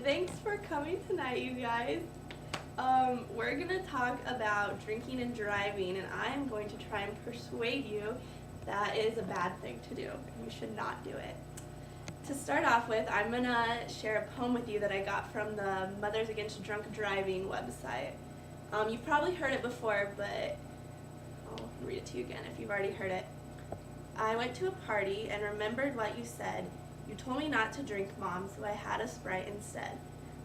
Thanks for coming tonight, you guys. We're going to talk about drinking and driving, and I am going to try and persuade you that it is a bad thing to do. You should not do it. To start off with, I'm going to share a poem with you that I got from the Mothers Against Drunk Driving website. You've probably heard it before, but I'll read it to you again if you've already heard it. I went to a party and remembered what you said. You told me not to drink, Mom, so I had a Sprite instead.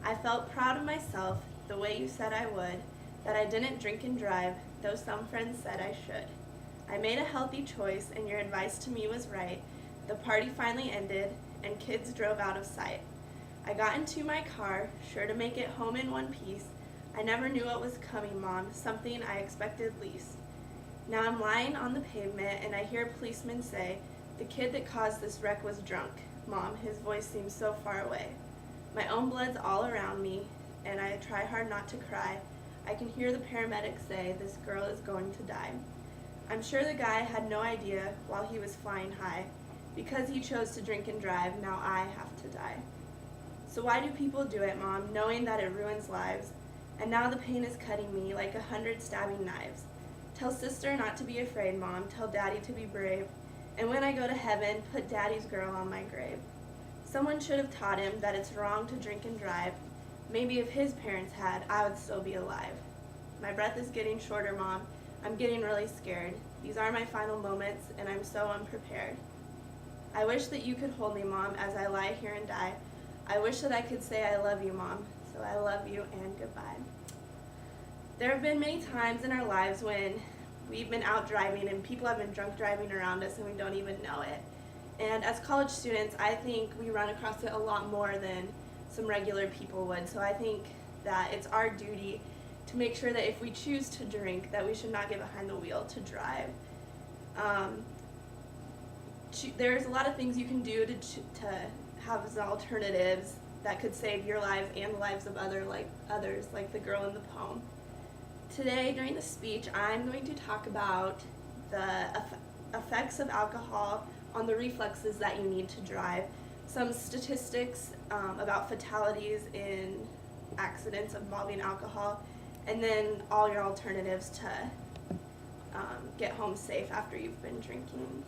I felt proud of myself, the way you said I would, that I didn't drink and drive, though some friends said I should. I made a healthy choice, and your advice to me was right. The party finally ended, and kids drove out of sight. I got into my car, sure to make it home in one piece. I never knew what was coming, Mom, something I expected least. Now I'm lying on the pavement, and I hear a policeman say, the kid that caused this wreck was drunk. Mom, his voice seems so far away. My own blood's all around me, and I try hard not to cry. I can hear the paramedics say, this girl is going to die. I'm sure the guy had no idea while he was flying high. Because he chose to drink and drive, now I have to die. So why do people do it, Mom, knowing that it ruins lives? And now the pain is cutting me like 100 stabbing knives. Tell sister not to be afraid, Mom. Tell Daddy to be brave. And when I go to heaven, put Daddy's girl on my grave. Someone should have taught him that it's wrong to drink and drive. Maybe if his parents had, I would still be alive. My breath is getting shorter, Mom. I'm getting really scared. These are my final moments, and I'm so unprepared. I wish that you could hold me, Mom, as I lie here and die. I wish that I could say I love you, Mom. So I love you and goodbye. There have been many times in our lives when we've been out driving and people have been drunk driving around us and we don't even know it. And as college students, I think we run across it a lot more than some regular people would. So I think that it's our duty to make sure that if we choose to drink, that we should not get behind the wheel to drive. There's a lot of things you can do to have as alternatives that could save your lives and the lives of others, like the girl in the poem. Today, during the speech, I'm going to talk about the effects of alcohol on the reflexes that you need to drive, some statistics about fatalities in accidents involving alcohol, and then all your alternatives to get home safe after you've been drinking.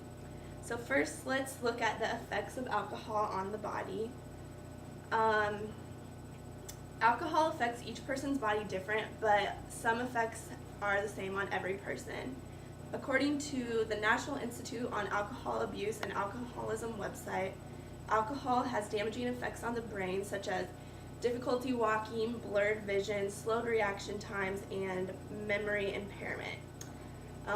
So first, let's look at the effects of alcohol on the body. Alcohol affects each person's body different, but some effects are the same on every person. According to the National Institute on Alcohol Abuse and Alcoholism website, alcohol has damaging effects on the brain, such as difficulty walking, blurred vision, slowed reaction times, and memory impairment.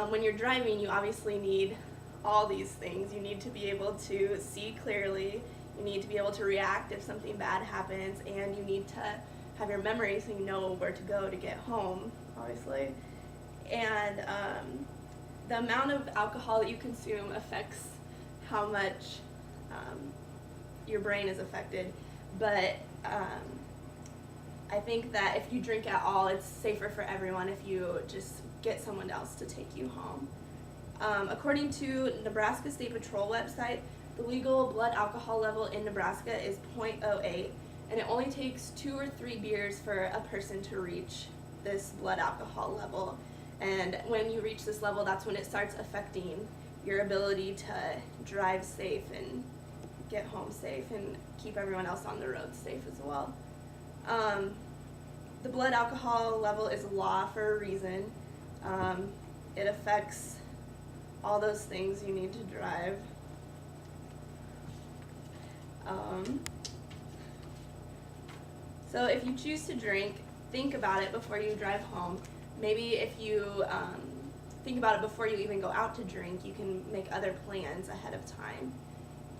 When you're driving, you obviously need all these things. You need to be able to see clearly, you need to be able to react if something bad happens, and you need to have your memory so you know where to go to get home, obviously. And the amount of alcohol that you consume affects how much your brain is affected. But I think that if you drink at all, it's safer for everyone if you just get someone else to take you home. According to Nebraska State Patrol website, the legal blood alcohol level in Nebraska is 0.08, and it only takes 2 or 3 beers for a person to reach this blood alcohol level. And when you reach this level, that's when it starts affecting your ability to drive safe and get home safe and keep everyone else on the road safe as well. The blood alcohol level is law for a reason. It affects all those things you need to drive. So if you choose to drink, think about it before you drive home. Maybe if you think about it before you even go out to drink, you can make other plans ahead of time.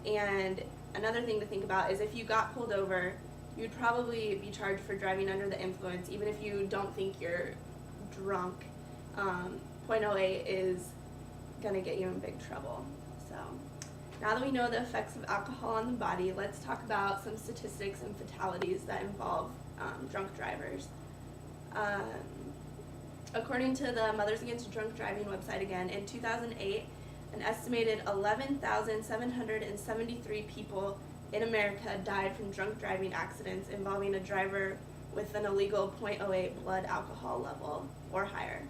And another thing to think about is if you got pulled over, you'd probably be charged for driving under the influence, even if you don't think you're drunk. 0.08 is going to get you in big trouble. So now that we know the effects of alcohol on the body, let's talk about some statistics and fatalities that involve drunk drivers. According to the Mothers Against Drunk Driving website again, in 2008, an estimated 11,773 people in America died from drunk driving accidents involving a driver with an illegal .08 blood alcohol level or higher.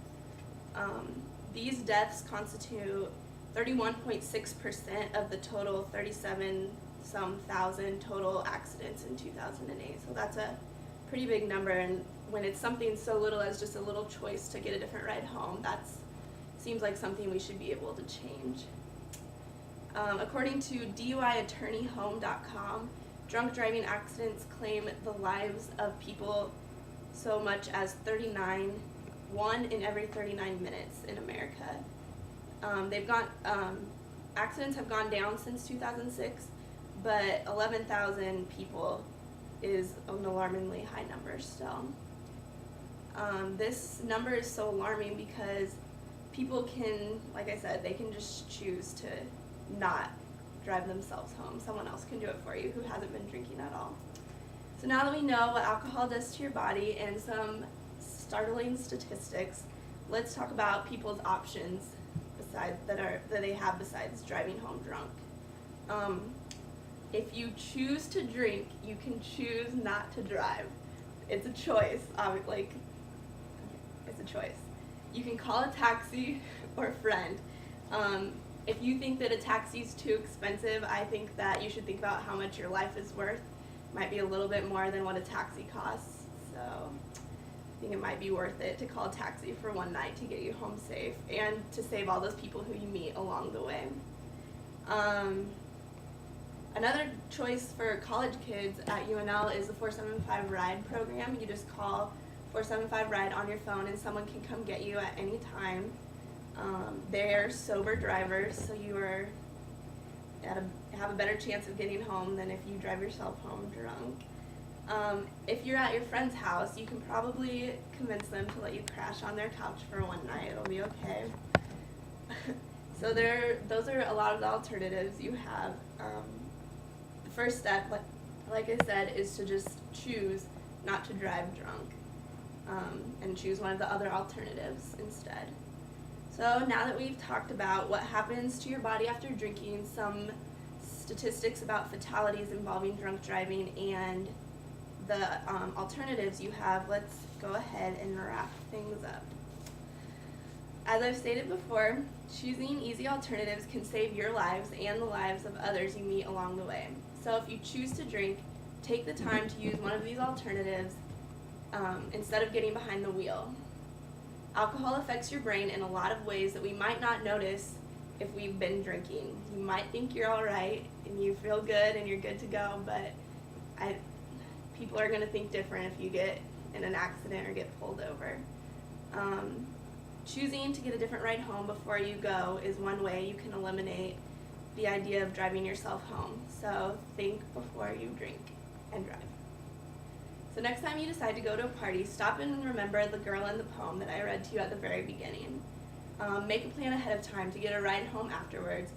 These deaths constitute 31.6% of the total 37-some thousand total accidents in 2008. So that's a pretty big number, and when it's something so little as just a little choice to get a different ride home, that seems like something we should be able to change. According to DUIattorneyhome.com, drunk driving accidents claim the lives of people so much as 1 in every 39 minutes in America. Accidents have gone down since 2006, but 11,000 people is an alarmingly high number still. This number is so alarming because people can, like I said, they can just choose to not drive themselves home. Someone else can do it for you who hasn't been drinking at all. So now that we know what alcohol does to your body and some startling statistics, let's talk about people's options that they have besides driving home drunk. If you choose to drink, you can choose not to drive. It's a choice. It's a choice. You can call a taxi or a friend. If you think that a taxi is too expensive, I think that you should think about how much your life is worth. It might be a little bit more than what a taxi costs, so I think it might be worth it to call a taxi for one night to get you home safe and to save all those people who you meet along the way. Another choice for college kids at UNL is the 475 Ride program. You just call 475 Ride on your phone and someone can come get you at any time. They're sober drivers, so you have a better chance of getting home than if you drive yourself home drunk. If you're at your friend's house, you can probably convince them to let you crash on their couch for one night. It'll be okay. So those are a lot of the alternatives you have. The first step, like I said, is to just choose not to drive drunk and choose one of the other alternatives instead. So now that we've talked about what happens to your body after drinking, some statistics about fatalities involving drunk driving, and the alternatives you have, let's go ahead and wrap things up. As I've stated before, choosing easy alternatives can save your lives and the lives of others you meet along the way. So if you choose to drink, take the time to use one of these alternatives instead of getting behind the wheel. Alcohol affects your brain in a lot of ways that we might not notice if we've been drinking. You might think you're all right and you feel good and you're good to go, but people are going to think different if you get in an accident or get pulled over. Choosing to get a different ride home before you go is one way you can eliminate the idea of driving yourself home. So think before you drink and drive. So next time you decide to go to a party, stop and remember the girl in the poem that I read to you at the very beginning. Make a plan ahead of time to get a ride home afterwards.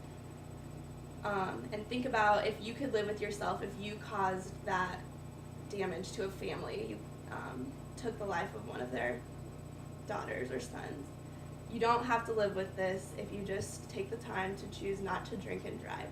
And think about if you could live with yourself, if you caused that damage to a family, you took the life of one of their daughters or sons. You don't have to live with this if you just take the time to choose not to drink and drive.